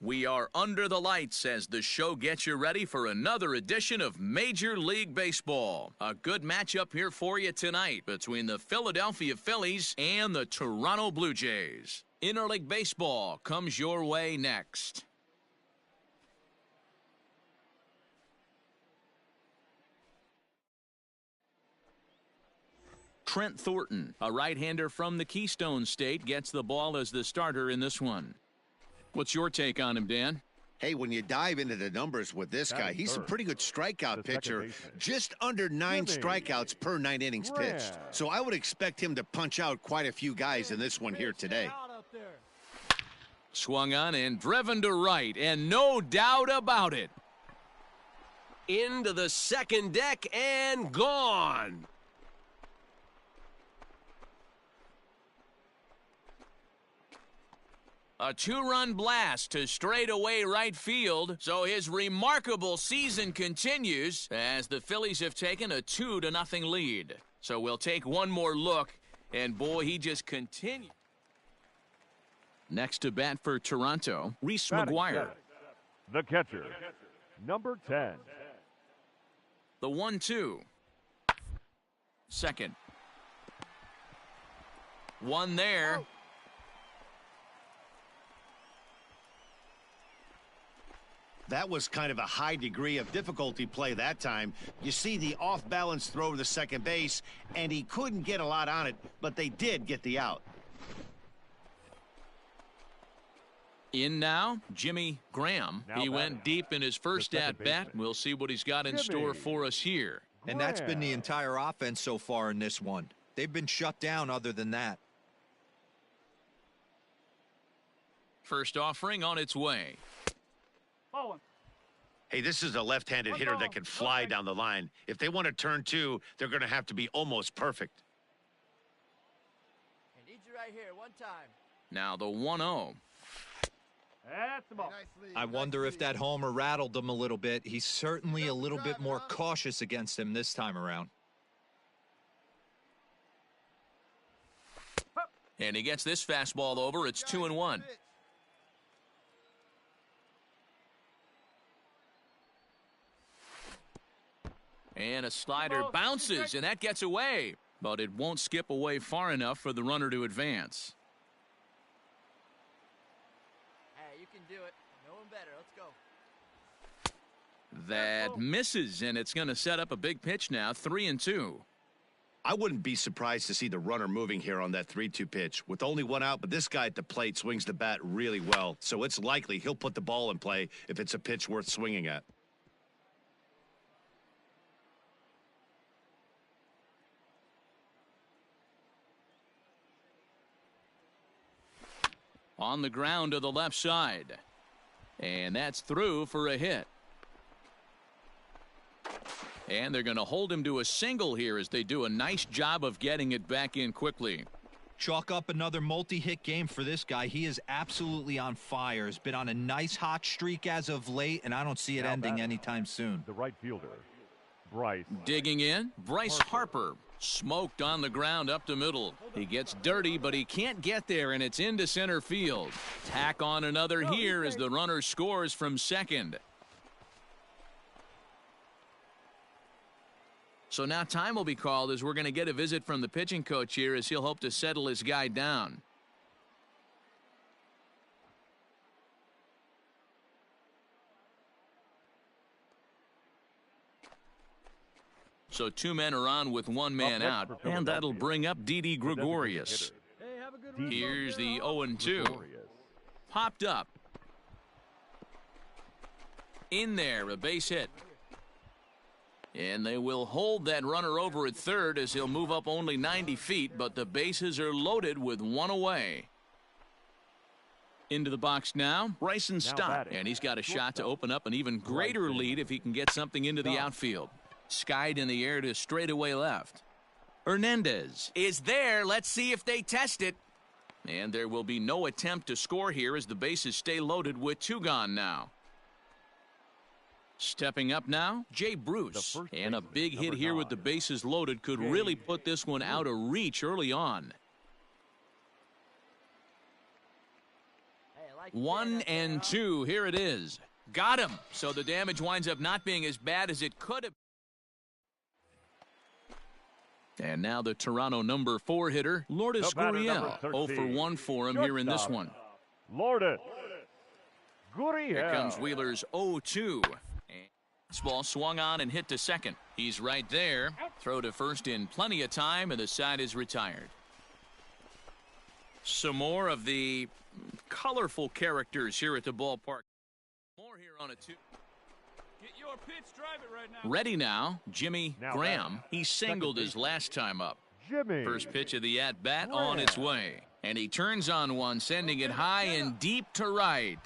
We are under the lights as the show gets you ready for another edition of Major League Baseball. A good matchup here for you tonight between the Philadelphia Phillies and the Toronto Blue Jays. Interleague Baseball comes your way next. Trent Thornton, a right-hander from the Keystone State, gets the ball as the starter in this one. What's your take on him, Dan? Hey, when you dive into the numbers with this guy, he's a pretty good strikeout pitcher. Just under 9 strikeouts per 9 innings pitched. So I would expect him to punch out quite a few guys in this one here today. Swung on and driven to right, and no doubt about it. Into the second deck and gone. A 2-run blast to straightaway right field, so his remarkable season continues as the Phillies have taken a 2-0 lead. So we'll take one more look, and boy, he just continues. Next to bat for Toronto, Reese McGuire. The catcher, number 10. The 1-2. Second. One there. That was kind of a high degree of difficulty play that time. You see the off-balance throw to the second base, and he couldn't get a lot on it, but they did get the out. In now, Jimmy Graham. He went deep in his first at-bat. We'll see what he's got in store for us here. And that's been the entire offense so far in this one. They've been shut down other than that. First offering on its way. Hey, this is a left-handed hitter that can fly down the line. If they want to turn 2, they're going to have to be almost perfect. I need you right here, one time. Now the 1-0. That's the ball. I wonder if that homer rattled him a little bit. He's certainly a little bit more cautious against him this time around. And he gets this fastball over. It's 2-1. And a slider bounces, and that gets away. But it won't skip away far enough for the runner to advance. Hey, you can do it. No one better. Let's go. That misses, and it's going to set up a big pitch now, 3-2. I wouldn't be surprised to see the runner moving here on that 3-2 pitch. With only one out, but this guy at the plate swings the bat really well, so it's likely he'll put the ball in play if it's a pitch worth swinging at. On the ground to the left side. And that's through for a hit. And they're going to hold him to a single here as they do a nice job of getting it back in quickly. Chalk up another multi-hit game for this guy. He is absolutely on fire. He's been on a nice hot streak as of late, and I don't see it ending anytime soon. The right fielder, Bryce. Digging in, Bryce Harper. Smoked on the ground up the middle. He gets dirty, but he can't get there, and it's into center field. Tack on another here as the runner scores from second. So now time will be called as we're going to get a visit from the pitching coach here as he'll hope to settle his guy down. So 2 men are on with 1 man out, and that'll bring up Didi Gregorius. Here's the 0-2. Popped up. In there, a base hit. And they will hold that runner over at third as he'll move up only 90 feet, but the bases are loaded with 1 away. Into the box now, Bryson Stott, and he's got a shot to open up an even greater lead if he can get something into the outfield. Skied in the air to straightaway left. Hernandez is there. Let's see if they test it. And there will be no attempt to score here as the bases stay loaded with 2 gone now. Stepping up now, Jay Bruce. And a big hit here with the bases loaded could really put this one out of reach early on. Hey, I like 1-2. Here it is. Got him. So the damage winds up not being as bad as it could have. And now the Toronto number 4 hitter, Lourdes Gurriel. 0 for 1 for him here in this one. Lourdes Gurriel. Here comes Wheeler's 0-2. This ball swung on and hit to second. He's right there. Throw to first in plenty of time, and the side is retired. Some more of the colorful characters here at the ballpark. More here on a 2. Get your pitch, drive it right now. Ready now, Jimmy Graham. He singled his last time up. Jimmy. First pitch of the at-bat on its way. And he turns on one, sending it high and deep to right.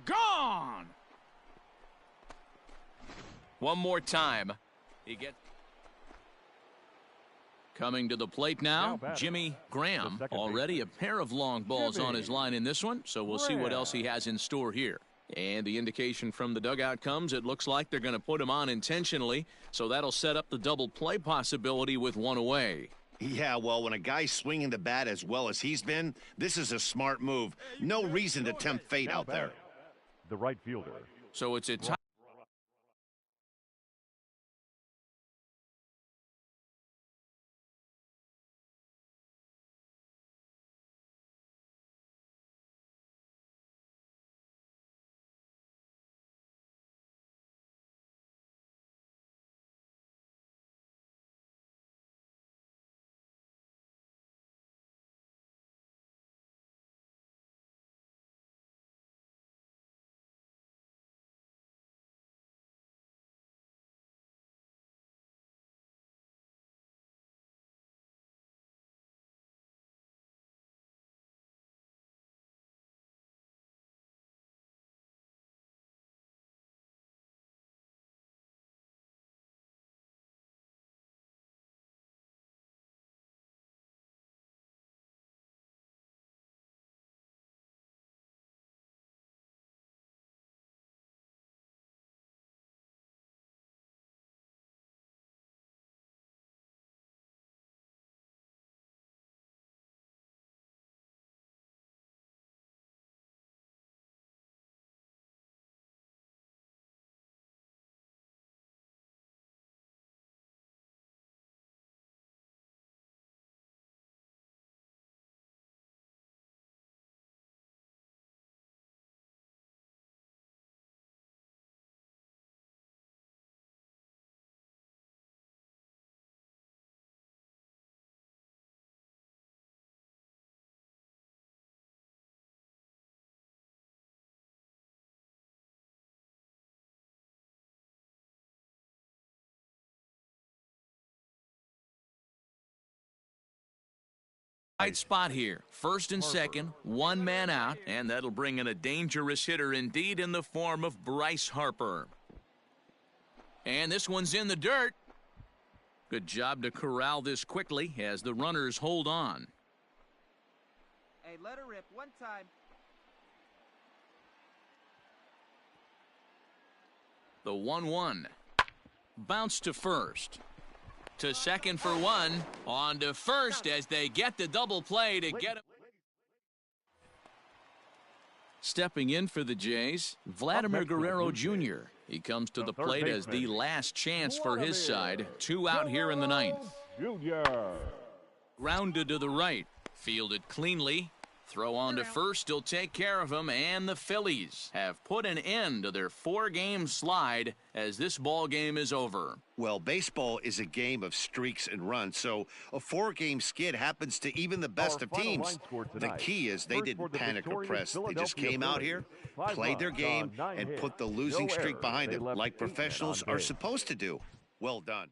Gone! One more time. He gets... Coming to the plate now, Jimmy Graham. Already a pair of long balls on his line in this one, so we'll see what else he has in store here. And the indication from the dugout comes, it looks like they're going to put him on intentionally, so that'll set up the double play possibility with one away. Yeah, well, when a guy's swinging the bat as well as he's been, this is a smart move. No reason to tempt fate out there. The right fielder. So it's a tie. Right spot here. First and second, one man out, and that'll bring in a dangerous hitter indeed in the form of Bryce Harper. And this one's in the dirt. Good job to corral this quickly as the runners hold on. Hey, let her rip one time. The 1-1. Bounce to first. To second for one. On to first as they get the double play to get him. Stepping in for the Jays, Vladimir Guerrero Jr. He comes to the plate as the last chance for his side. 2 out here in the 9th. Grounded to the right. Fielded cleanly. Throw on to first. He'll take care of him. And the Phillies have put an end to their 4-game slide as this ball game is over. Well, baseball is a game of streaks and runs, so a 4-game skid happens to even the best of teams. The key is they didn't panic or press. They just came out here, played their game, and put the losing streak behind them like professionals are supposed to do. Well done.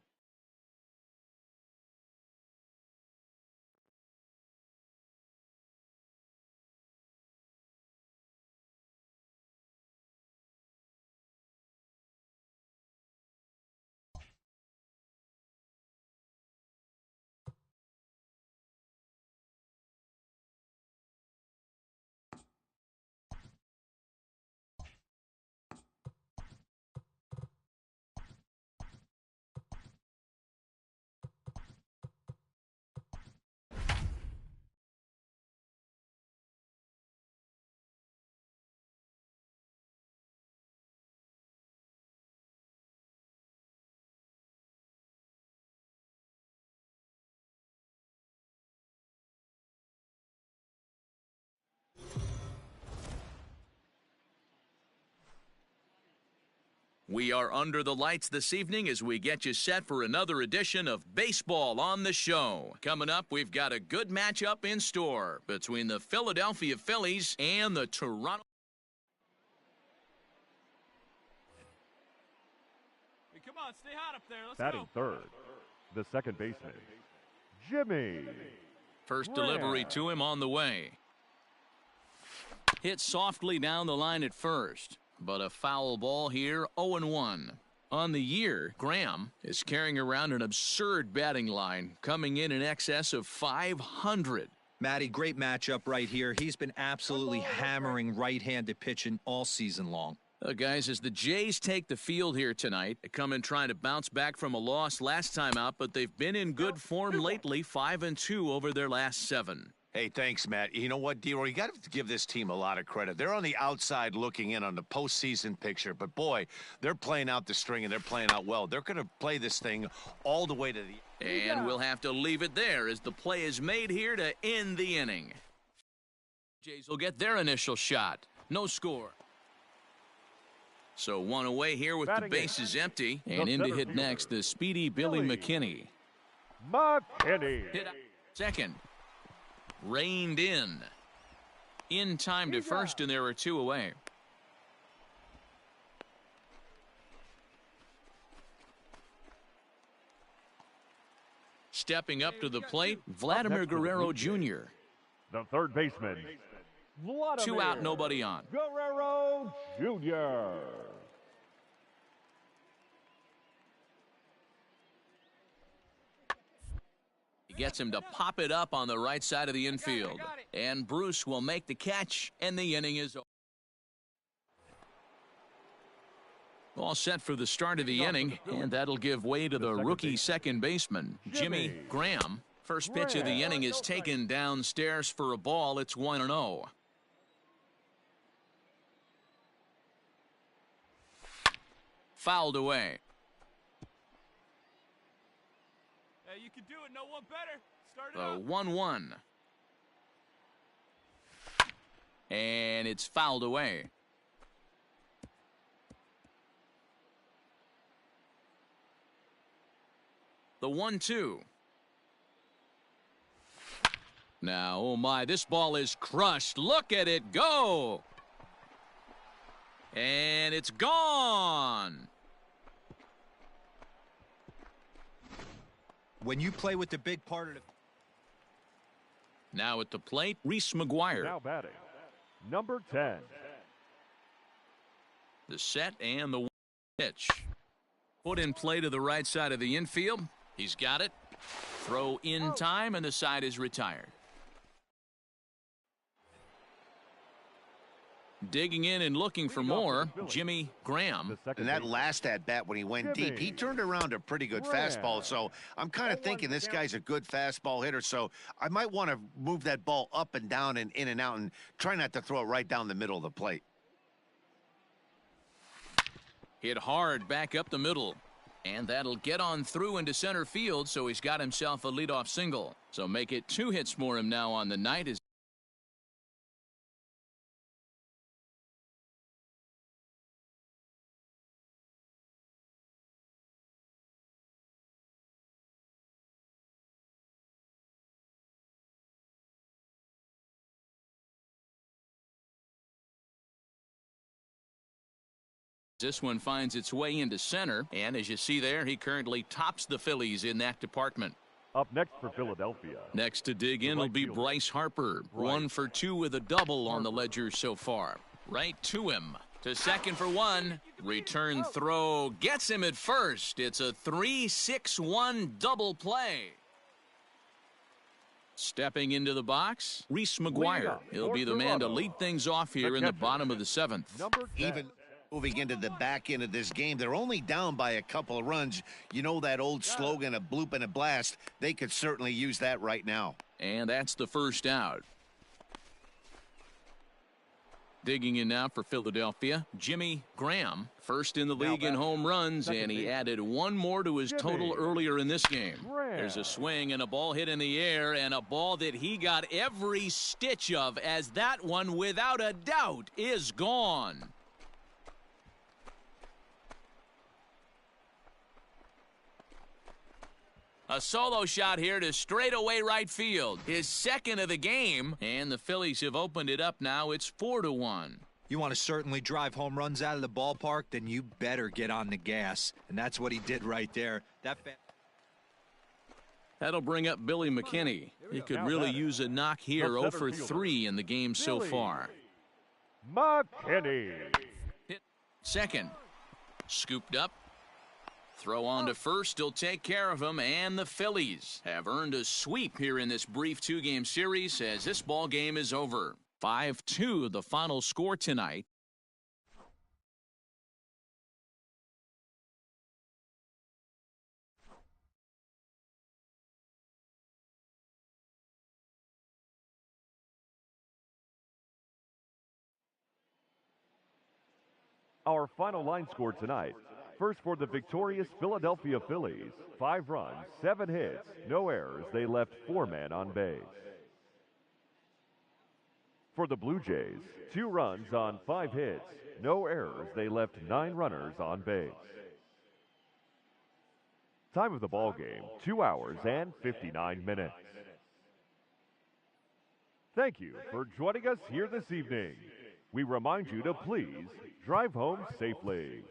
We are under the lights this evening as we get you set for another edition of Baseball on the Show. Coming up, we've got a good matchup in store between the Philadelphia Phillies and the Toronto. Hey, come on, stay hot up there. Let's Batting go. third, the second baseman, Jimmy. First delivery to him on the way. Hit softly down the line at first. But a foul ball here, 0-1. On the year, Graham is carrying around an absurd batting line, coming in excess of 500. Matty, great matchup right here. He's been absolutely hammering right-handed pitching all season long. Guys, as the Jays take the field here tonight, they come in trying to bounce back from a loss last time out, but they've been in good form lately, 5-2 over their last 7. Hey, thanks, Matt. You know what, D-Roy? You got to give this team a lot of credit. They're on the outside looking in on the postseason picture, but boy, they're playing out the string and they're playing out well. They're going to play this thing all the way to the end. And we'll have to leave it there as the play is made here to end the inning. Jays will get their initial shot. No score. So one away here with the bases empty. And in to hit next, the speedy Billy McKinney. Hit second. Reined in. In time to first, and there are 2 away. Stepping up to the plate, Vladimir Guerrero Jr. The third baseman, 2 out, nobody on. Guerrero Jr. Gets him to pop it up on the right side of the infield. And Bruce will make the catch, and the inning is over. All set for the start of the inning, and that'll give way to the rookie second baseman, Jimmy Graham. First pitch of the inning is taken downstairs for a ball. It's 1-0. Fouled away. You can do it. No one better. Start it The up. 1-1. And it's fouled away. The 1-2. Now, oh my, this ball is crushed. Look at it go. And it's gone. When you play with the big part of the... Now at the plate, Reese McGuire. Now batting, number 10. The set and the pitch. Put in play to the right side of the infield. He's got it. Throw in time, and the side is retired. Digging in and looking for more, Jimmy Graham. And that last at-bat when he went deep, he turned around a pretty good fastball. So I'm kind of thinking this guy's a good fastball hitter. So I might want to move that ball up and down and in and out and try not to throw it right down the middle of the plate. Hit hard back up the middle. And that'll get on through into center field, so he's got himself a leadoff single. So make it 2 hits for him now on the night. This one finds its way into center, and as you see there, he currently tops the Phillies in that department. Up next for Philadelphia. Next to dig in will be Bryce Harper. 1 for 2 with a double on the ledger so far. Right to him. To second for 1. Return throw gets him at first. It's a 3-6-1 double play. Stepping into the box, Reese McGuire. He'll be the man to lead things off here in the bottom of the 7th. Even moving into the back end of this game, they're only down by a couple of runs. You know that old slogan, a bloop and a blast. They could certainly use that right now. And that's the first out. Digging in now for Philadelphia, Jimmy Graham. First in the league in home runs, and he added 1 more to his total earlier in this game. There's a swing and a ball hit in the air, and a ball that he got every stitch of, as that one, without a doubt, is gone. A solo shot here to straightaway right field. His second of the game, and the Phillies have opened it up now. It's 4-1. You want to certainly drive home runs out of the ballpark, then you better get on the gas. And that's what he did right there. That'll bring up Billy McKinney. He could really use a knock here. 0 for 3 in the game so far. McKinney. Hit second. Scooped up. Throw on to first. He'll take care of him. And the Phillies have earned a sweep here in this brief 2-game series as this ball game is over. 5-2 the final score tonight. Our final line score tonight. First for the victorious Philadelphia Phillies, 5 runs, 7 hits, no errors. They left 4 men on base. For the Blue Jays, 2 runs on 5 hits, no errors. They left 9 runners on base. Time of the ball game, 2 hours and 59 minutes. Thank you for joining us here this evening. We remind you to please drive home safely.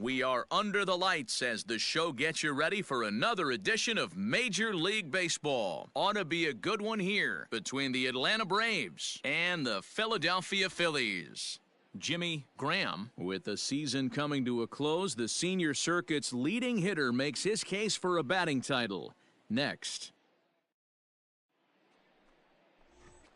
We are under the lights as the show gets you ready for another edition of Major League Baseball. Ought to be a good one here between the Atlanta Braves and the Philadelphia Phillies. Jimmy Graham, with the season coming to a close, the senior circuit's leading hitter makes his case for a batting title. Next.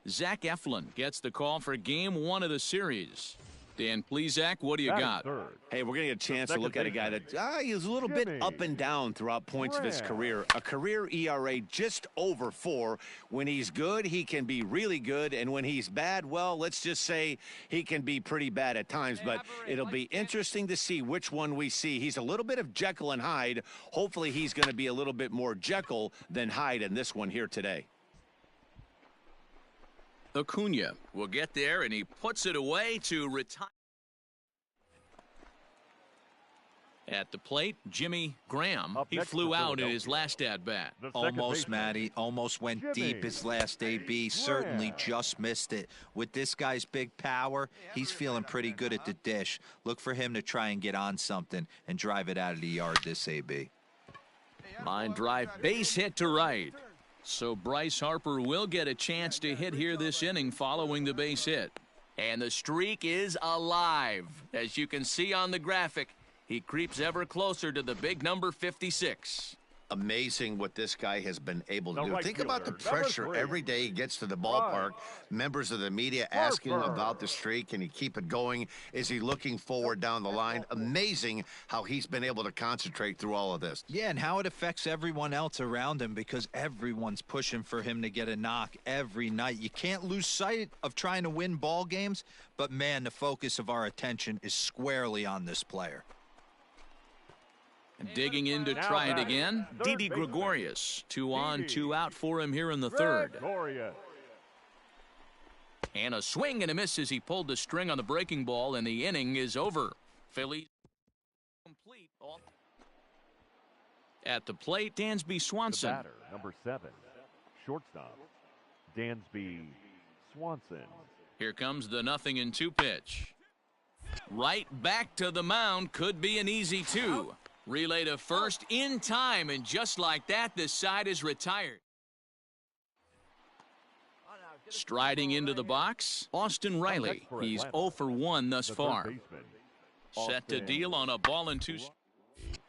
Zach Eflin gets the call for Game 1 of the series. Dan Plesac, what do you got? Hey, we're going to get a chance to look at a guy that he's a little bit up and down throughout points of his career. A career ERA just over 4. When he's good, he can be really good. And when he's bad, well, let's just say he can be pretty bad at times. But it'll be interesting to see which one we see. He's a little bit of Jekyll and Hyde. Hopefully he's going to be a little bit more Jekyll than Hyde in this one here today. Acuna will get there, and he puts it away to retire. At the plate, Jimmy Graham. He flew out in his last at-bat. Almost, Matty. Almost went deep his last AB. Certainly just missed it. With this guy's big power, he's feeling pretty good at the dish. Look for him to try and get on something and drive it out of the yard this AB. Line drive, base hit to right. So Bryce Harper will get a chance to hit here this inning following the base hit. And the streak is alive. As you can see on the graphic, he creeps ever closer to the big number 56. Amazing what this guy has been able to do. Think about the pressure every day he gets to the ballpark. Members of the media asking him about the streak. Can he keep it going? Is he looking forward down the line? Amazing how he's been able to concentrate through all of this. Yeah, and how it affects everyone else around him, because everyone's pushing for him to get a knock every night. You can't lose sight of trying to win ball games, but man, the focus of our attention is squarely on this player. Digging in to try it again, Didi Gregorius. 2 on, 2 out for him here in the third. And a swing and a miss as he pulled the string on the breaking ball, and the inning is over. Phillies complete. At the plate, Dansby Swanson. The batter, number 7, shortstop, Dansby Swanson. Here comes the 0-2 pitch. Right back to the mound. Could be an easy 2. Relay to first in time, and just like that, this side is retired. Striding into the box, Austin Riley. He's 0 for 1 thus far. Set to deal on a ball and 2.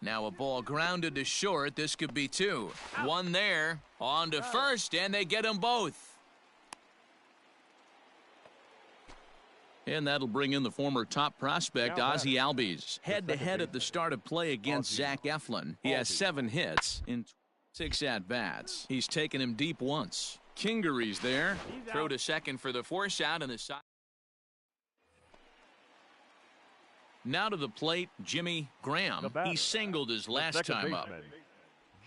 Now a ball grounded to short. This could be 2. 1 there, on to first, and they get them both. And that'll bring in the former top prospect, Ozzie Albies. Head-to-head at the start of play against Zach Eflin. He has 7 hits in 6 at-bats. He's taken him deep once. Kingery's there. Throw to second for the force out on the side. Now to the plate, Jimmy Graham. He singled his last time up.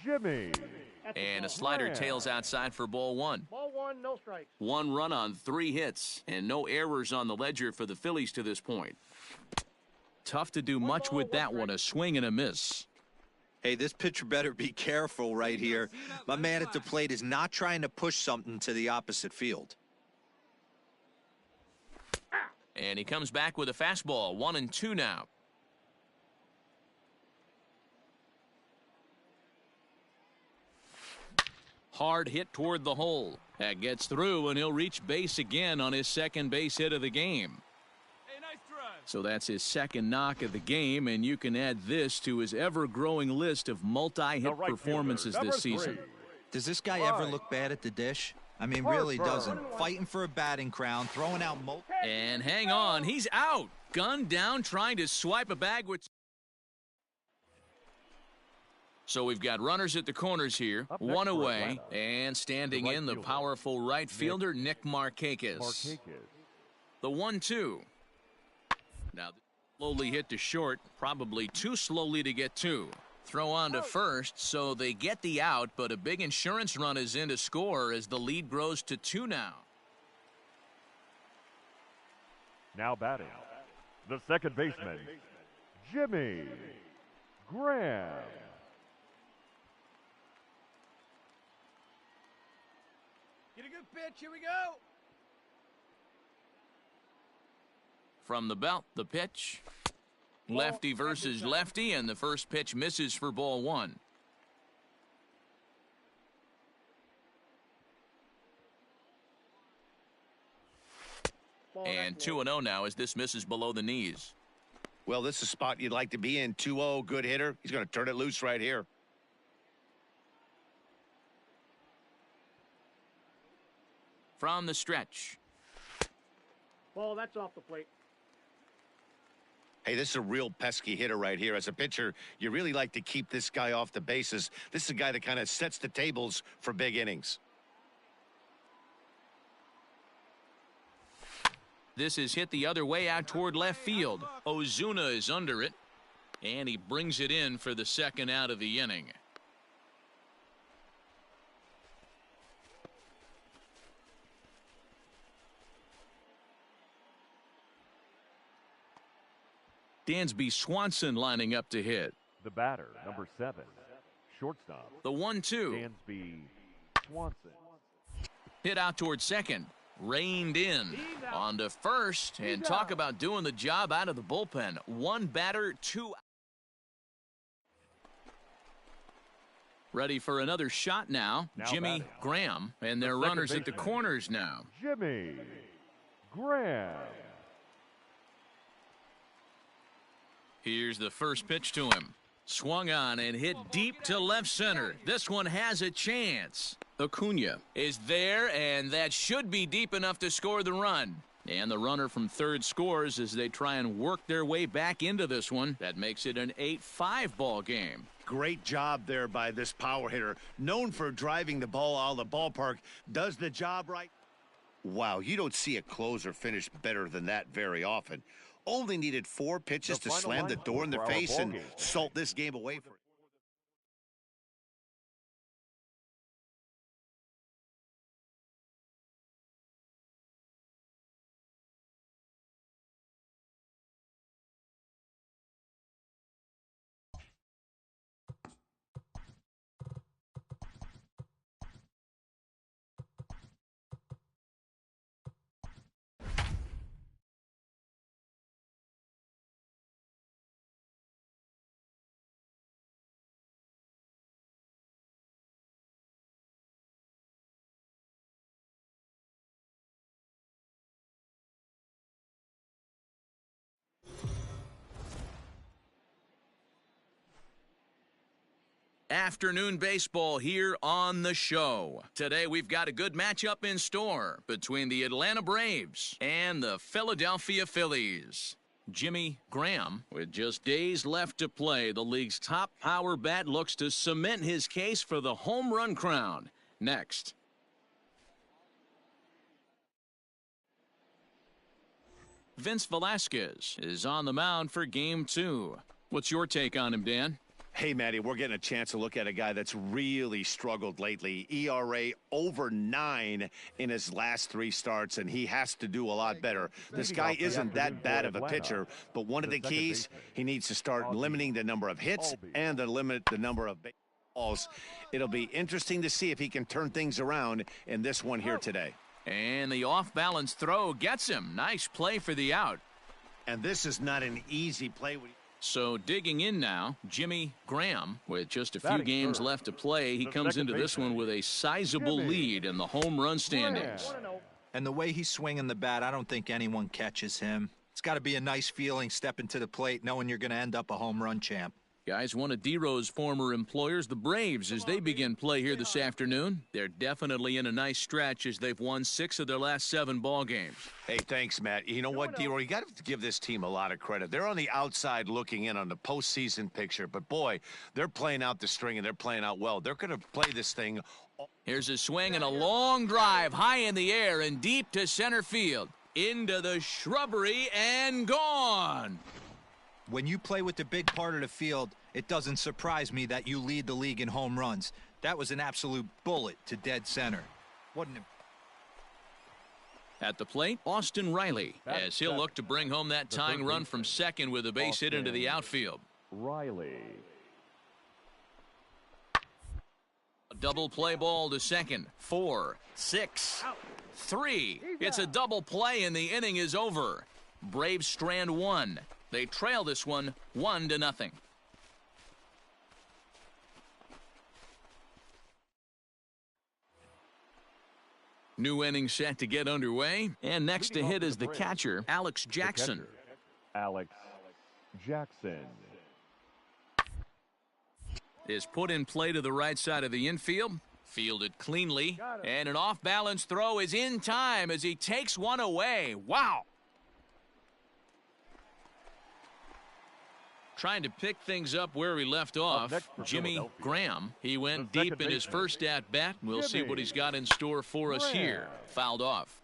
Jimmy. And a slider tails outside for ball 1. Ball 1, no strikes. 1 run on 3 hits, and no errors on the ledger for the Phillies to this point. Tough to do much with that one, a swing and a miss. Hey, this pitcher better be careful right here. My man at the plate is not trying to push something to the opposite field. And he comes back with a fastball, 1-2 now. Hard hit toward the hole. That gets through, and he'll reach base again on his second base hit of the game. Hey, nice drive. So that's his second knock of the game, and you can add this to his ever-growing list of multi-hit performances this season. Does this guy ever look bad at the dish? I mean, really doesn't. Fighting for a batting crown, throwing out And hang on, he's out. Gun down, trying to swipe a bag with. So we've got runners at the corners here, 1 away, and standing in the powerful right fielder, Nick Markakis. The 1-2. Now, slowly hit to short, probably too slowly to get 2. Throw on to first, so they get the out, but a big insurance run is in to score as the lead grows to 2 now. Now batting, the second baseman, Jimmy Graham. Get a good pitch. Here we go. From the belt, the pitch. Lefty versus lefty, and the first pitch misses for ball one. And 2-0 now as this misses below the knees. Well, this is a spot you'd like to be in. 2-0, good hitter. He's going to turn it loose right here. From the stretch. Ball, that's off the plate. Hey, this is a real pesky hitter right here. As a pitcher, you really like to keep this guy off the bases. This is a guy that kind of sets the tables for big innings. This is hit the other way out toward left field. Ozuna is under it, and he brings it in for the second out of the inning. Dansby Swanson lining up to hit. The batter, number 7, shortstop. The 1-2. Dansby Swanson. Hit out toward second. Reined in on to first, and talk about doing the job out of the bullpen. One batter, 2. Ready for another shot now Jimmy Graham, and their runners at the corners now. Jimmy Graham. Here's the first pitch to him. Swung on and hit deep to left center. This one has a chance. Acuna is there, and that should be deep enough to score the run. And the runner from third scores as they try and work their way back into this one. That makes it an 8-5 ball game. Great job there by this power hitter. Known for driving the ball out of the ballpark. Does the job right. Wow, you don't see a closer finish better than that very often. Only needed 4 pitches to slam the door in their face and salt this game away for it. Afternoon baseball here on the show. Today we've got a good matchup in store between the Atlanta Braves and the Philadelphia Phillies. Jimmy Graham, with just days left to play, the league's top power bat, looks to cement his case for the home run crown. Next. Vince Velasquez is on the mound for Game 2. What's your take on him, Dan? Hey, Matty, we're getting a chance to look at a guy that's really struggled lately. ERA over 9 in his last 3 starts, and he has to do a lot better. This guy isn't that bad of a pitcher, but one of the keys, he needs to start limiting the number of hits and to limit the number of balls. It'll be interesting to see if he can turn things around in this one here today. And the off-balance throw gets him. Nice play for the out. And this is not an easy play. So digging in now, Jimmy Graham, with just a few games left to play, he comes into this one with a sizable lead in the home run standings. And the way he's swinging the bat, I don't think anyone catches him. It's got to be a nice feeling stepping to the plate knowing you're going to end up a home run champ. Guys, one of D-Row's former employers, the Braves, as they begin play here this afternoon. They're definitely in a nice stretch as they've won 6 of their last 7 ball games. Hey, thanks, Matt. You know what, D-Row, you got to give this team a lot of credit. They're on the outside looking in on the postseason picture, but boy, they're playing out the string and they're playing out well. They're going to play this thing. Here's a swing and a long drive high in the air and deep to center field. Into the shrubbery and gone. When you play with the big part of the field, it doesn't surprise me that you lead the league in home runs. That was an absolute bullet to dead center. At the plate, Austin Riley, as he'll look to bring home that tying run from second with a base hit into the outfield. Riley. A double play ball to second. 4, 6, 3. It's a double play and the inning is over. Braves strand 1. They trail this one 1-0. New inning set to get underway. And next to hit is the catcher, Alex Jackson. Alex Jackson Is put in play to the right side of the infield. Fielded cleanly. And an off-balance throw is in time as he takes one away. Wow. Trying to pick things up where he left off, Jimmy Graham. He went deep in his first at-bat. We'll see what he's got in store for us here. Fouled off.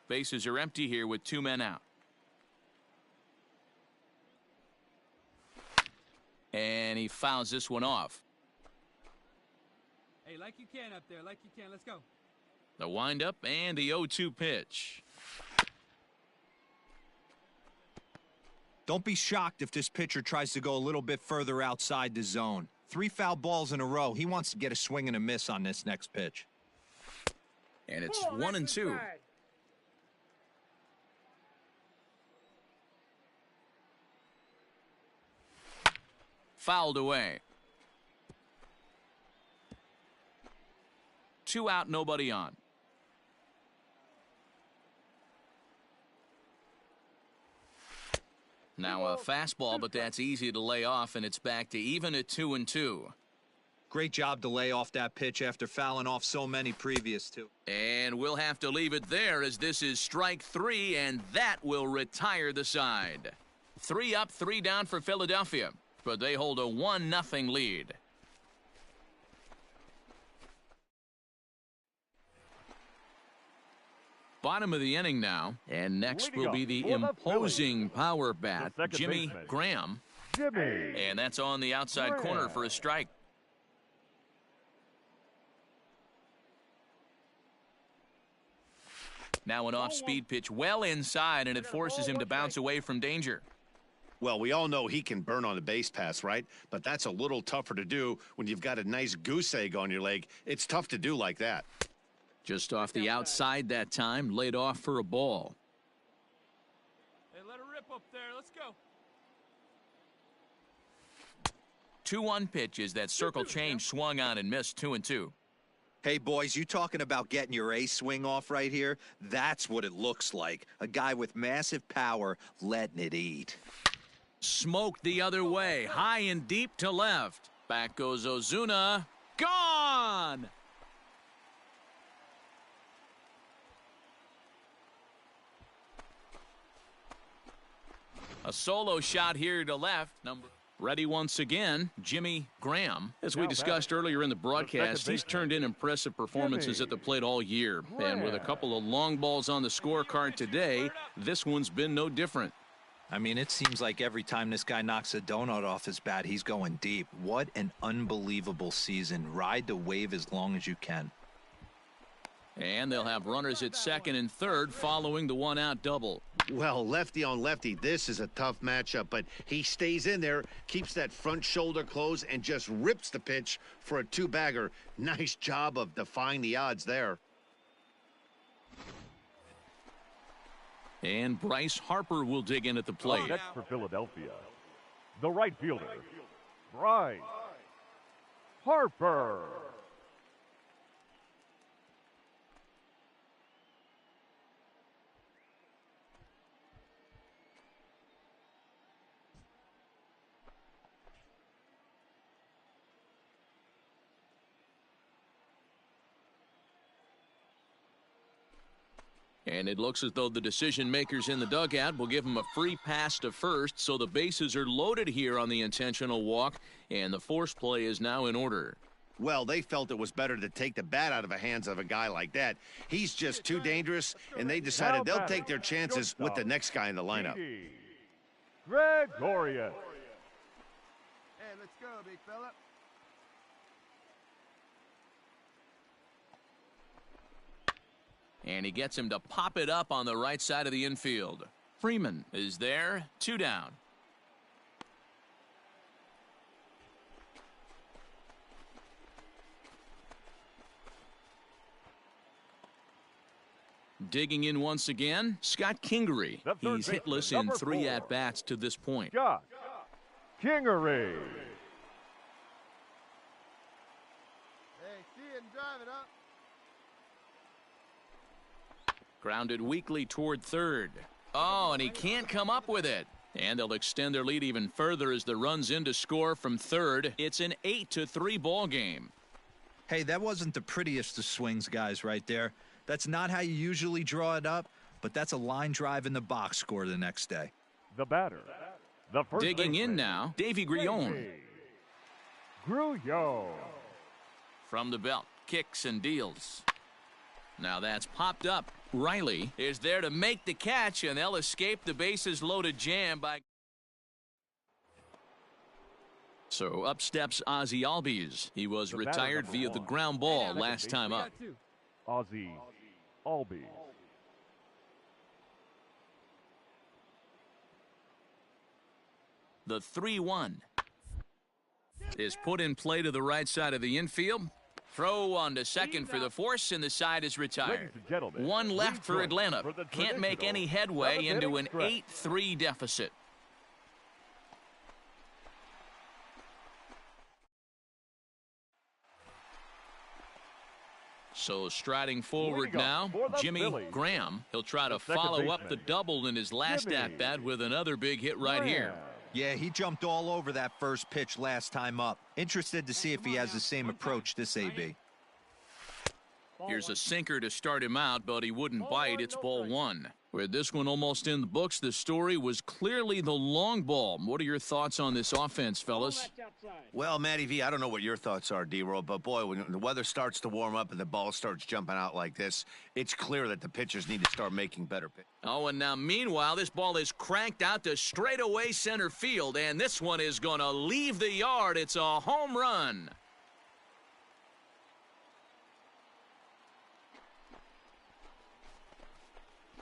Bases are empty here with 2 men out. And he fouls this one off. Hey, like you can up there, like you can. Let's go. The windup and the 0-2 pitch. Don't be shocked if this pitcher tries to go a little bit further outside the zone. 3 foul balls in a row. He wants to get a swing and a miss on this next pitch. And it's 1-2. Fouled away. 2 out, nobody on. Now a fastball, but that's easy to lay off, and it's back to even at 2-2. Great job to lay off that pitch after fouling off so many previous two. And we'll have to leave it there as this is strike 3, and that will retire the side. 3 up, 3 down for Philadelphia, but they hold a 1-0 lead. Bottom of the inning now, and next will be the imposing power bat, Jimmy Graham. And that's on the outside corner for a strike. Now an off-speed pitch well inside, and it forces him to bounce away from danger. Well, we all know he can burn on a base pass, right? But that's a little tougher to do when you've got a nice goose egg on your leg. It's tough to do like that. Just off the outside that time, laid off for a ball. Hey, let her rip up there. Let's go. 2-1 pitch is that circle change swung on and missed 2-2. Hey, boys, you talking about getting your ace swing off right here? That's what it looks like. A guy with massive power letting it eat. Smoked the other way, high and deep to left. Back goes Ozuna. Gone! A solo shot here to left. Ready once again, Jimmy Graham. As we discussed earlier in the broadcast, he's turned in impressive performances at the plate all year. And with a couple of long balls on the scorecard today, this one's been no different. I mean, it seems like every time this guy knocks a donut off his bat, he's going deep. What an unbelievable season. Ride the wave as long as you can. And they'll have runners at second and third following the one-out double. Well, lefty on lefty, this is a tough matchup, but he stays in there, keeps that front shoulder closed, and just rips the pitch for a 2-bagger. Nice job of defying the odds there. And Bryce Harper will dig in at the plate. Next for Philadelphia, the right fielder, Bryce Harper. And it looks as though the decision makers in the dugout will give him a free pass to first, so the bases are loaded here on the intentional walk, and the force play is now in order. Well, they felt it was better to take the bat out of the hands of a guy like that. He's just too dangerous, and they decided they'll take their chances with the next guy in the lineup. Gregorius. Hey, let's go, big fella. And he gets him to pop it up on the right side of the infield. Freeman is there, 2 down. Digging in once again, Scott Kingery. He's hitless in 3 at-bats to this point. Scott Kingery. Hey, see it and drive it up. Grounded weakly toward third. Oh, and he can't come up with it. And they'll extend their lead even further as the runs in to score from third. It's an 8-3 ball game. Hey, that wasn't the prettiest of swings, guys, right there. That's not how you usually draw it up, but that's a line drive in the box score the next day. The batter. The first Digging in baseman, now, Davy Grion. Grullon. From the belt, kicks and deals. Now that's popped up. Riley is there to make the catch, and they'll escape the bases loaded jam by. So up steps Ozzie Albies. He was retired via the ground ball last time up. Ozzie Albies. The 3-1 is put in play to the right side of the infield. Throw on to second for the force, and the side is retired. One left for Atlanta. Can't make any headway into an 8-3 deficit. So striding forward now, Jimmy Graham. He'll try to follow up the double in his last at-bat with another big hit right here. Yeah, he jumped all over that first pitch last time up. Interested to see if he has the same approach this AB. Here's a sinker to start him out, but he wouldn't bite. It's ball 1. With this one almost in the books, the story was clearly the long ball. What are your thoughts on this offense, fellas? Well, Matty V, I don't know what your thoughts are, D-Roll, but boy, when the weather starts to warm up and the ball starts jumping out like this, it's clear that the pitchers need to start making better pitches. Oh, and now meanwhile, this ball is cranked out to straightaway center field, and this one is going to leave the yard. It's a home run.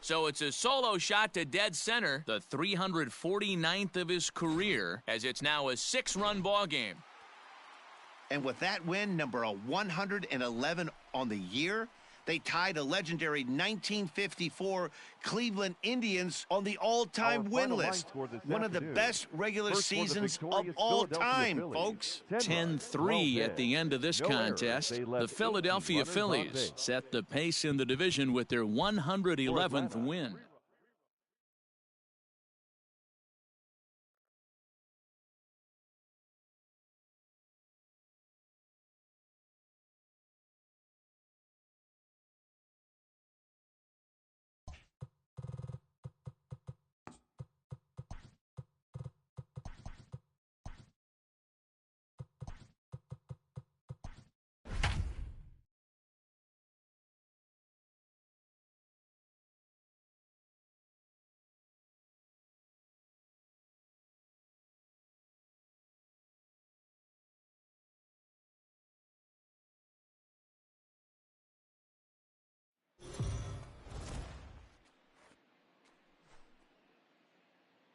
So it's a solo shot to dead center, the 349th of his career, as it's now a 6-run ball game. And with that win, number 111 on the year, they tied a legendary 1954 Cleveland Indians on the all-time win list. One of the best regular seasons of all time, folks. 10-3 at the end of this contest. The Philadelphia Phillies set the pace in the division with their 111th win.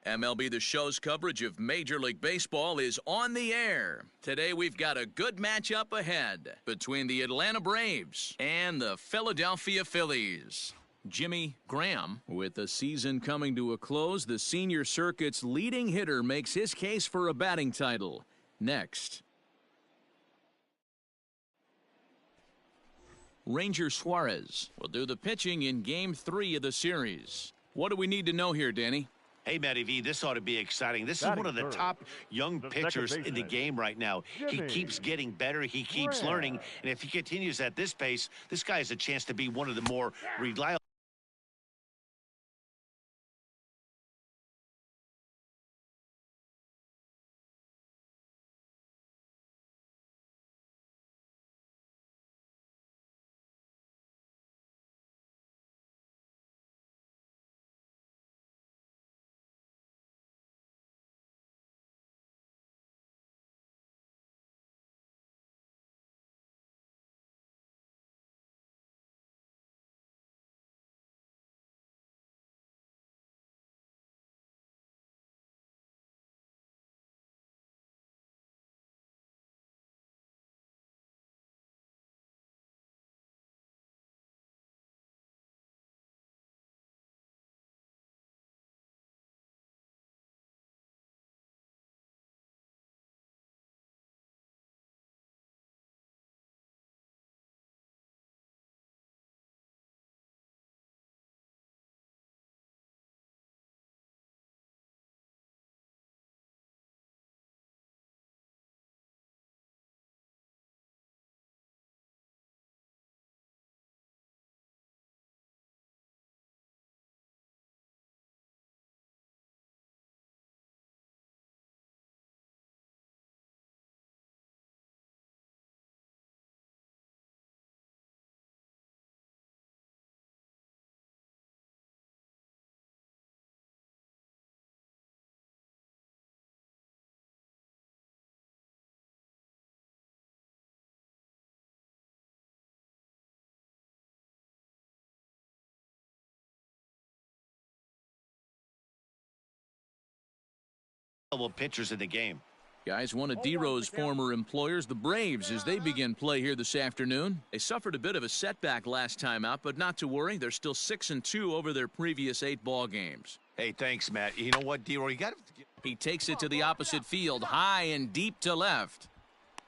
MLB The Show's coverage of Major League Baseball is on the air. Today we've got a good matchup ahead between the Atlanta Braves and the Philadelphia Phillies. Jimmy Graham, with the season coming to a close, the senior circuit's leading hitter makes his case for a batting title. Next. Ranger Suarez will do the pitching in Game 3 of the series. What do we need to know here, Danny? Hey, Matty V, this ought to be exciting. This is one of the top young pitchers in the game right now. He keeps getting better. He keeps learning. And if he continues at this pace, this guy has a chance to be one of the more reliable. Pitchers in the game. Guys, one of D-Row's former employers, the Braves, as they begin play here this afternoon. They suffered a bit of a setback last time out, but not to worry. They're still 6-2 over their previous 8 ball games. Hey, thanks, Matt. You know what, D-Row? He takes it to the opposite field, high and deep to left.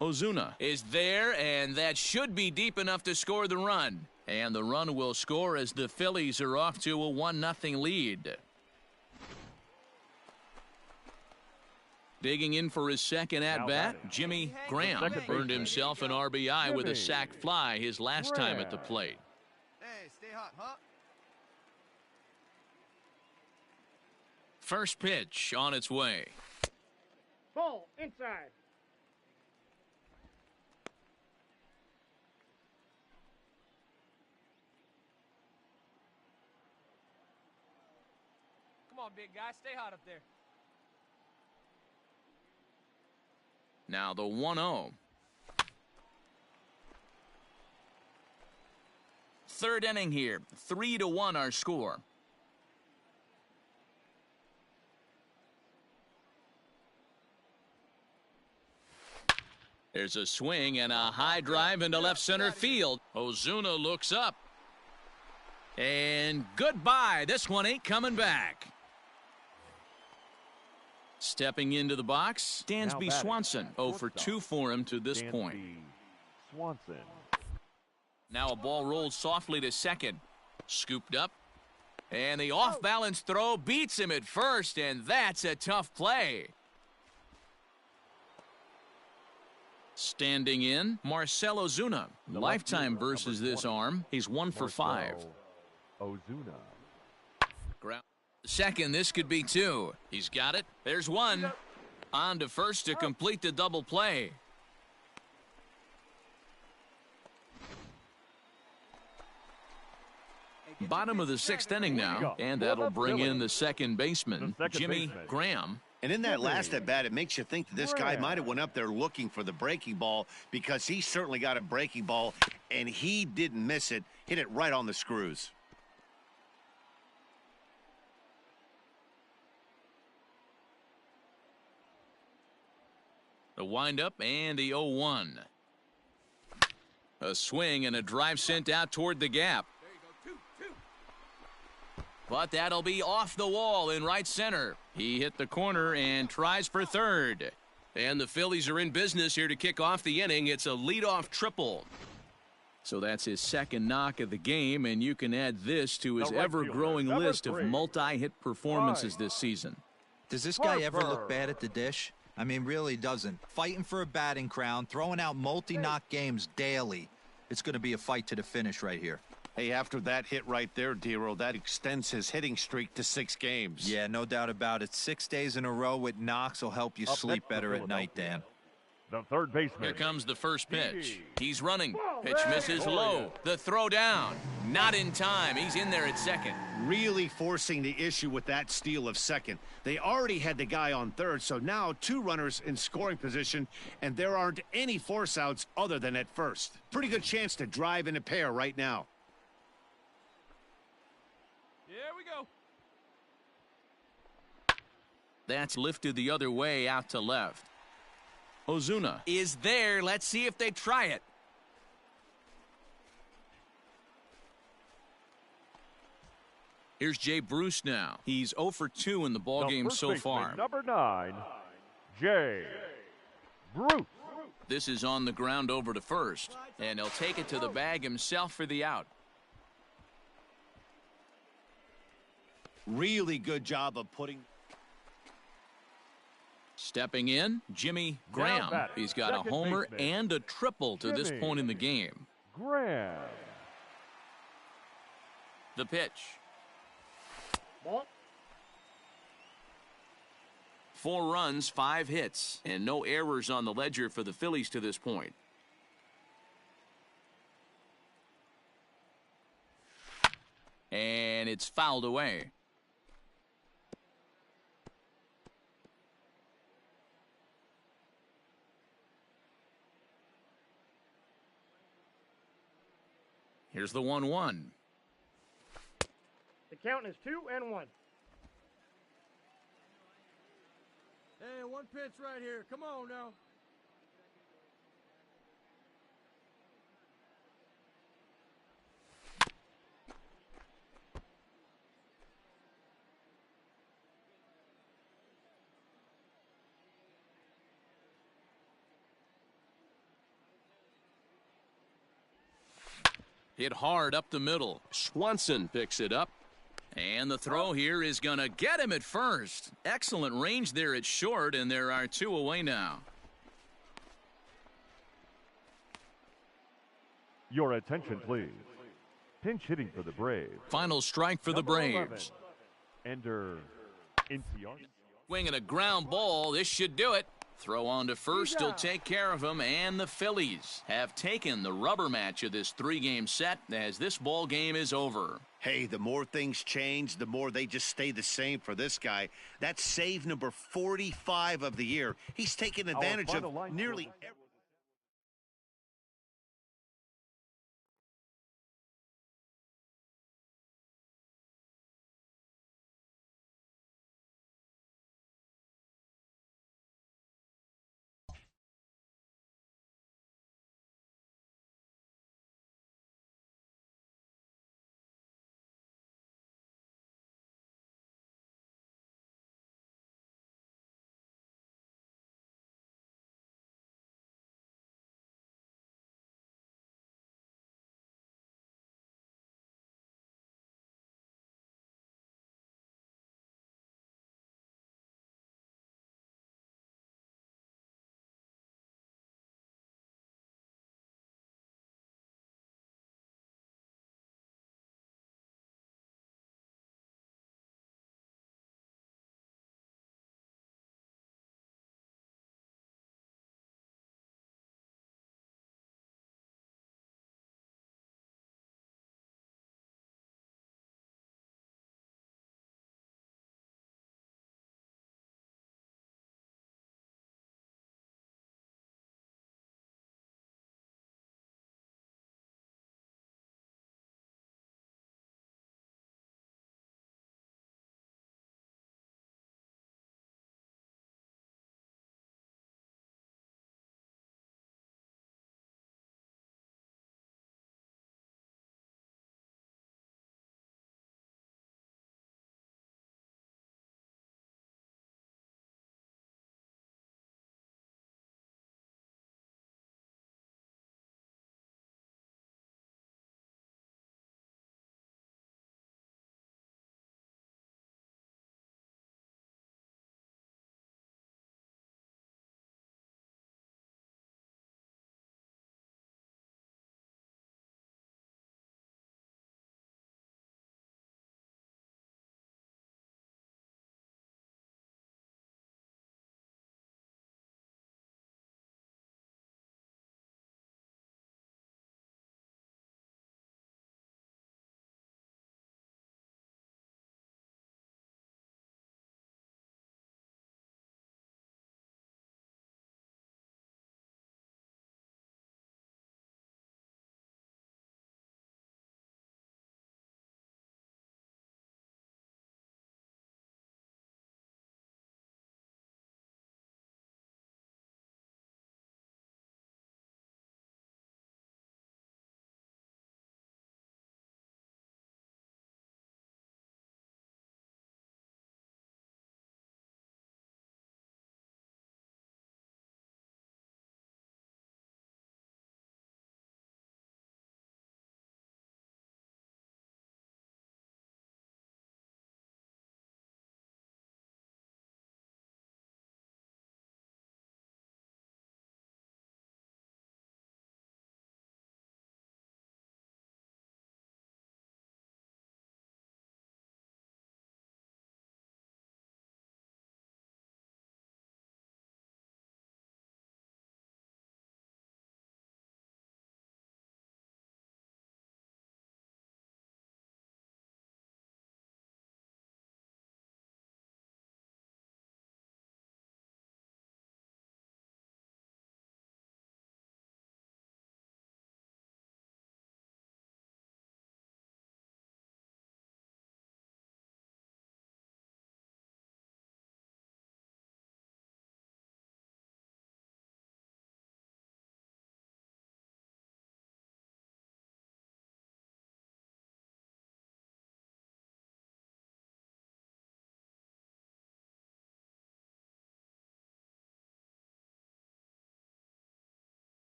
Ozuna is there, and that should be deep enough to score the run. And the run will score as the Phillies are off to a 1-0 lead. Digging in for his second at-bat, Jimmy Graham earned himself an RBI with a sac fly his last time at the plate. Hey, stay hot, huh? First pitch on its way. Ball inside. Come on, big guy. Stay hot up there. Now the 1-0. Third inning here. 3-1 our score. There's a swing and a high drive into left center field. Ozuna looks up. And goodbye. This one ain't coming back. Stepping into the box, Dansby Swanson. 0 for 2 for him to this point. Swanson. Now a ball rolled softly to second. Scooped up. And the off-balance throw beats him at first, and that's a tough play. Standing in, Marcell Ozuna. Lifetime versus this arm. He's 1 for 5. Ozuna. Second, this could be 2. He's got it. There's 1. On to first to complete the double play. Bottom of the 6th inning now, and that'll bring in the second baseman, Jimmy Graham. And in that last at-bat, it makes you think that this guy might have went up there looking for the breaking ball, because he certainly got a breaking ball, and he didn't miss it. Hit it right on the screws. The windup and the 0-1. A swing and a drive sent out toward the gap. But that'll be off the wall in right center. He hit the corner and tries for third. And the Phillies are in business here to kick off the inning. It's a leadoff triple. So that's his second knock of the game, and you can add this to his ever-growing list of multi-hit performances this season. Does this guy ever look bad at the dish? I mean, really doesn't. Fighting for a batting crown, throwing out multi-knock games daily. It's going to be a fight to the finish right here. Hey, after that hit right there, D-Row, that extends his hitting streak to 6 games. Yeah, no doubt about it. 6 days in a row with knocks will help you sleep better at night, Dan. The third baseman. Here comes the first pitch. He's running. Pitch misses low. The throw down. Not in time. He's in there at second. Really forcing the issue with that steal of second. They already had the guy on third, so now 2 runners in scoring position, and there aren't any force outs other than at first. Pretty good chance to drive in a pair right now. Here we go. That's lifted the other way out to left. Ozuna is there. Let's see if they try it. Here's Jay Bruce now. He's 0 for 2 in the ballgame so far. Number 9, Jay Bruce. This is on the ground over to first, and he'll take it to the bag himself for the out. Really good job of putting... Stepping in, Jimmy Graham. He's got a homer and a triple to this point in the game. Graham. The pitch. Ball. 4 runs, 5 hits, and no errors on the ledger for the Phillies to this point. And it's fouled away. Here's the 1-1. The count is 2-1. Hey, Hey, one pitch right here. Come on now. Hit hard up the middle. Swanson picks it up. And the throw here is going to get him at first. Excellent range there at short, and there are 2 away now. Your attention, please. Pinch hitting for the Braves. Final strike for the Number 11, Braves. Ender Inciarte. Swinging a ground ball. This should do it. Throw on to first. He'll take care of him. And the Phillies have taken the rubber match of this 3-game set as this ball game is over. Hey, the more things change, the more they just stay the same for this guy. That's save number 45 of the year. He's taken advantage of nearly every